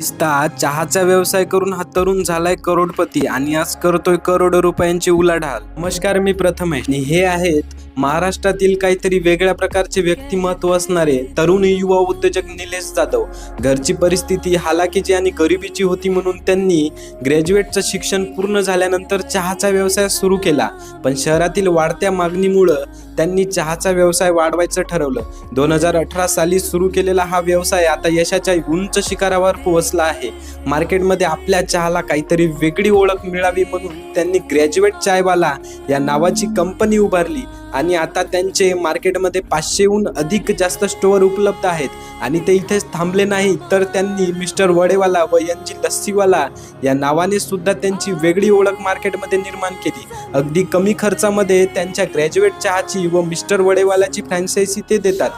चहाचा व्यवसाय करून हा तरुण झालाय करोडपती आणि आज करतोय करोडो रुपयांची उलाढाल। नमस्कार, मी प्रथमेश आणि हे आहेत महाराष्ट्रातील काहीतरी वेगळ्या प्रकारचे व्यक्तिमत्व असणारे तरुण युवा उद्योजक निलेश जाधव। घरची परिस्थिती हालाकीची आणि गरिबीची होती म्हणून त्यांनी ग्रॅज्युएटचं शिक्षण पूर्ण झाल्यानंतर चहाचा व्यवसाय सुरू केला, पण शहरातील वाढत्या मागणीमुळे त्यांनी चहाचा व्यवसाय वाढवायचं ठरवलं। 2018 साली सुरू केलेला हा व्यवसाय आता यशाच्या उंच शिखरावर पोहोचला आहे। मार्केटमध्ये आपल्या चहाला काहीतरी वेगळी ओळख मिळावी म्हणून त्यांनी ग्रॅज्युएट चायवाला या नावाची कंपनी उभारली आणि आता त्यांचे मार्केटमध्ये 500हून अधिक जास्त स्टोअर उपलब्ध आहेत। आणि ते इथेच थांबले नाही, तर त्यांनी मिस्टर वडेवाला व यांची लस्सीवाला या नावाने सुद्धा त्यांची वेगळी ओळख मार्केटमध्ये निर्माण केली। अगदी कमी खर्चामध्ये त्यांच्या ग्रॅज्युएट चहाची व मिस्टर वडेवालाची फ्रँचायझी ते देतात।